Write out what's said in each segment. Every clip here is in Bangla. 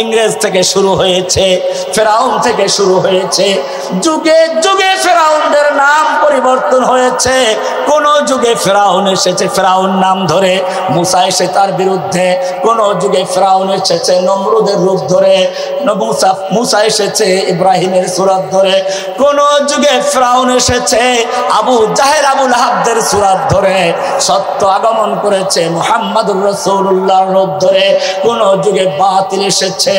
ইংরেজ থেকে শুরু হয়েছে, ফেরাউন থেকে শুরু হয়েছে। যুগে যুগে ফেরাউনদের নাম পরিবর্তন হয়েছে। কোন যুগে ফেরাউন এসেছে ফেরাউন নাম ধরে, মুসা এসে তার বিরুদ্ধে। কোন যুগে ফেরাউন এসেছে নমরুদের রূপ ধরে, মুসা এসেছে ইব্রাহিমের সূরত ধরে। কোন যুগে ফেরাউন এসেছে আবু জাহেল আবু লাহাবদের সূরত ধরে। সত্য আগমন করেছে মুহাম্মদুর রাসূলুল্লাহর রূপ ধরে। কোন যুগে বাতিল এসেছে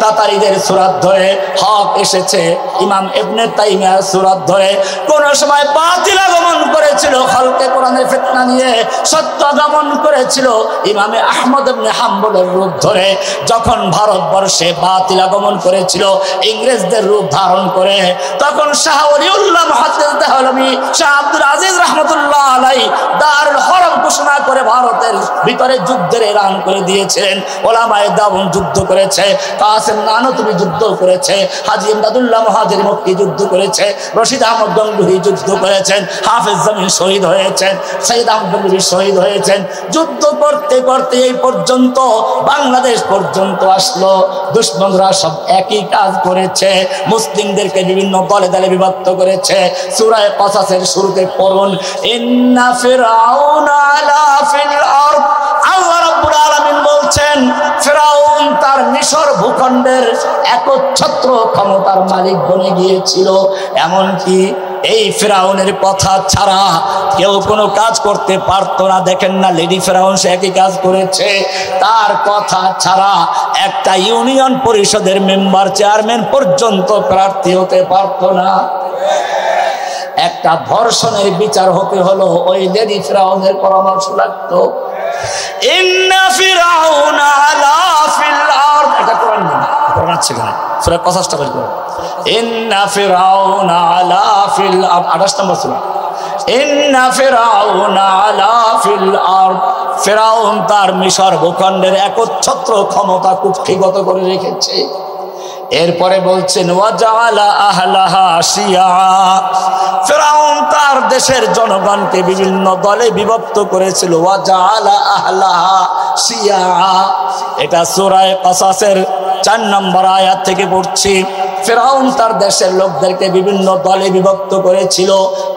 তাতারীদের সূরত ধরে। হক এসেছে ইমাম ইবনে তাইমিয়ার সূরত ধরে। কোন সময় বাতিল আগমন করেছিল খালকে কোরআনের ফিতনা নিয়ে, সত্য আগমন করেছিল ইমামে আহমদ ইবনে হাম্বলের রূপ ধরে। যখন ভারতবর্ষে বাতিল আগমন করেছিল ইংরেজদের রূপ ধারণ করে, তখন শাহ ওলিউল্লাহ মুহাদ্দিস দেহলভী শাহ আব্দুল আজিজ রাহমাতুল্লাহ আলাইহি দারুল হরম ঘোষণা করে ভারতের ভিতরে যুদ্ধের এলান করে দিয়েছিলেন। ওলামায়ে দেওবন্দ যুদ্ধ করেছে, কাসেম নানতুবি যুদ্ধ করেছে, হাজী ইমদাদুল্লাহ মুহাজির মক্কি যুদ্ধ করেছে, রশিদ আহমদ গঙ্গুহি যুদ্ধ করেছেন, হাফেজ জামিল শহীদ হয়েছেন, সৈয়দ আহমদ গঙ্গুহি শহীদ হয়েছেন। যুদ্ধ করতে করতে এই পর্যন্ত বাংলাদেশ পর্যন্ত আসলো। দুশমনরা সব একই কাজ করেছে, মুসলিমদেরকে বিভিন্ন দলে দলে বিভক্ত করেছে। সূরা কসাসের শুরুতে পড়ুন, ইন্না ফিরআউনা আলা ফিল আরদ। আল্লাহ রাব্বুল আলামিন বলছেন ফিরআউন তার মিশর ভূখণ্ডের একচ্ছত্র ক্ষমতার মালিক বনে গিয়েছিল। এমনকি এই ফিরআউনের কথা ছাড়া কেউ কোনো কাজ করতে পারতো না। দেখেন না লেডি ফিরআউন সে একই কাজ করেছে। তার কথা ছাড়া একটা ইউনিয়ন পরিষদের মেম্বার চেয়ারম্যান পর্যন্ত প্রার্থী হতে পারতো না। একটা ধর্ষণের বিচার হতে হলো ওই লেডি ফিরআউনের পরামর্শ লাগতো। ইন্না ফিরআউনা আলা ফিল আরদ, এটা কোরআন না, কোরআন আছে কেন? সূরা ৫০টা বের করুন। ইন্না ফিরআউনা আলা ফিল আরদ, ২৮ নম্বর সূরা। ইন্না ফিরআউনা আলা ফিল আরদ, ফিরআউন তার মিশর ভূখণ্ডের একচ্ছত্র ক্ষমতা কুক্ষিগত করে রেখেছে। এরপরে বলছেন ওয়াজাআলা আহলাহা শিয়া, ফিরআউন তার দেশের জনগণকে বিভিন্ন দলে বিভক্ত করেছিল। ওয়াজাআলা আহলাহা শিয়া, এটা সূরা কসাসের ৪ নম্বর আয়াত থেকে পড়ছি। ফিরআউন তার দেশের লোকদেরকে বিভিন্ন দলে বিভক্ত করেছিল।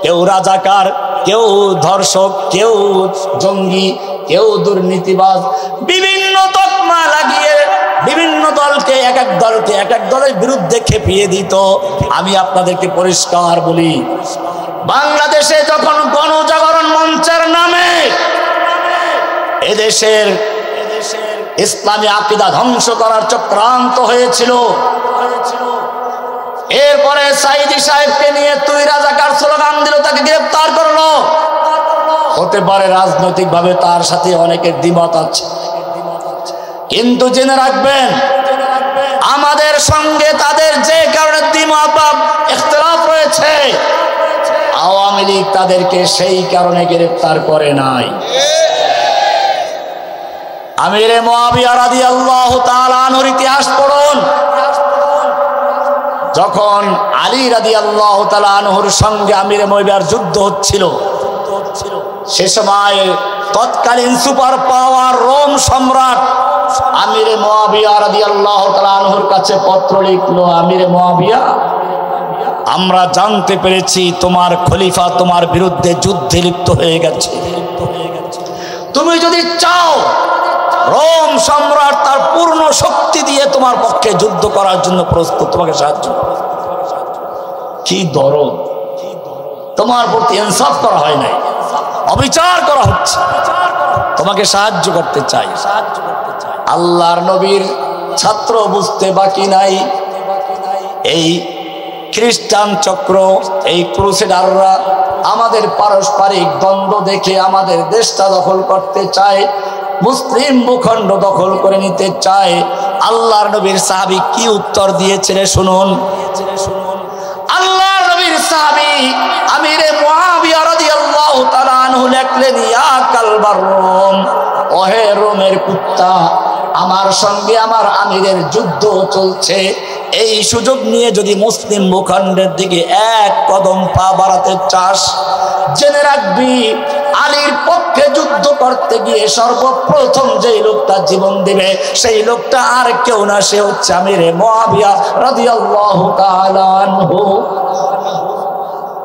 কেউ রাজাকার, কেউ ধর্ষক, কেউ জঙ্গি, কেউ দুর্নীতিবাজ, বিভিন্ন তকমা লাগিয়ে বিভিন্ন দলকে এক এক দলের বিরুদ্ধে খেপিয়ে দিত। আমি আপনাদেরকে পরিষ্কার বলি, বাংলাদেশে যখন গণজাগরণ মঞ্চের নামে এদেশের ইসলামী আকীদা ধ্বংস করার চক্রান্ত হয়েছিল, এরপরে সাইদি সাহেবকে নিয়ে তুই রাজাকার স্লোগান দিল, তাকে গ্রেফতার করলো। হতে পারে রাজনৈতিক ভাবে তার সাথে অনেকের দ্বিমত আছে, কিন্তু জেনে রাখবেন আমাদের সঙ্গে তাদের যে কারণে দ্বিমত বা ইখতিলাফ রয়েছে, আওয়ামী লীগ তাদেরকে সেই কারণে গ্রেফতার করে নাই। আমিরে মুআবিয়া রাদিয়াল্লাহু তাআলা আনহুর ইতিহাস পড়ুন। যখন আলী রাদিয়াল্লাহু তাআলা আনহুর সঙ্গে আমিরে মুআবিয়ার যুদ্ধ হচ্ছিল, সে সময় তৎকালীন সুপার পাওয়ার রোম সম্রাট আমিরে মুআবিয়া রাদিয়াল্লাহু তাআলা আনহুর কাছে পত্র লিখলো, আমিরে মুআবিয়া, আমরা জানতে পেরেছি তোমার খলিফা তোমার বিরুদ্ধে যুদ্ধে লিপ্ত হয়ে গেছে। তুমি যদি চাও রোম সম্রাট তার পূর্ণ শক্তি দিয়ে তোমার পক্ষে যুদ্ধ করার জন্য প্রস্তুত, তোমাকে সাহায্য। কি দরদ, তোমার প্রতি ইনসাফ করা হয় নাই, অবিচার করা হচ্ছে, তোমাকে সাহায্য করতে চাই। আল্লাহর নবীর ছাত্র বুঝতে বাকি নাই, এই খ্রিস্টান চক্র, এই ক্রুসেডাররা আমাদের পারস্পরিক দ্বন্দ্ব দেখে আমাদের দেশটা দখল করতে চায়, মুসলিম ভূখণ্ড দখল করে নিতে চায়। আল্লাহর নবীর সাহাবী কি উত্তর দিয়েছিলেন শুনুন। আল্লাহর নবীর সাহাবী আমিরে মুআবিয়া রাদিয়াল্লাহু তাআলা আনহু লিখলেন, ইয়া কালবার রোম, ওহে রোমের কুত্তা, আমার সঙ্গে আমার আমিরের যুদ্ধ চলছে। এই সুযোগ নিয়ে যদি মুসলিম ভূখণ্ডের দিকে এক কদম পা বাড়াতে চাস, জেনে রাখবি আলীর পক্ষে যুদ্ধ করতে গিয়ে সর্বপ্রথম যেই লোকটা জীবন দিবে সেই লোকটা আর কেউ না, সে হচ্ছে আমিরে মুআবিয়া রাদিয়াল্লাহু তাআলা আনহু।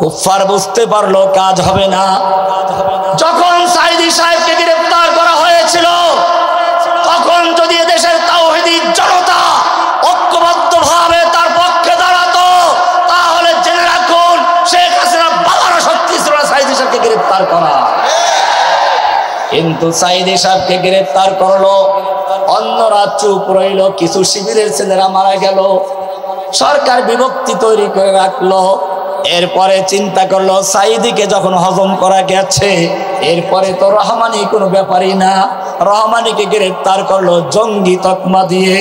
কুফার বুঝতে পারলো কাজ হবে না। যখন সাইদি সাহেবকে গ্রেফতার করা হয়েছিল তখন যদি দেশের তাওহীদি জনতা ঐক্যবদ্ধভাবে তার পক্ষে দাঁড়াতো তাহলে জেনে রাখুন শেখ হাসিনা বাবারও শক্তি ছিল না সাইদি সাহেবকে গ্রেফতার করা। কিন্তু সাইদি সাহেবকে গ্রেফতার করলো, অন্যরা চুপ রইল, কিছু শিবিরের ছেলেরা মারা গেল, সরকার বিভক্তি তৈরি করে রাখলো। এরপরে চিন্তা করলো সাইদিকে যখন হজম করা গেছে এরপরে তো রহমানি কোনো ব্যাপারই না, রহমানিকে গ্রেফতার করলো জঙ্গি তকমা দিয়ে।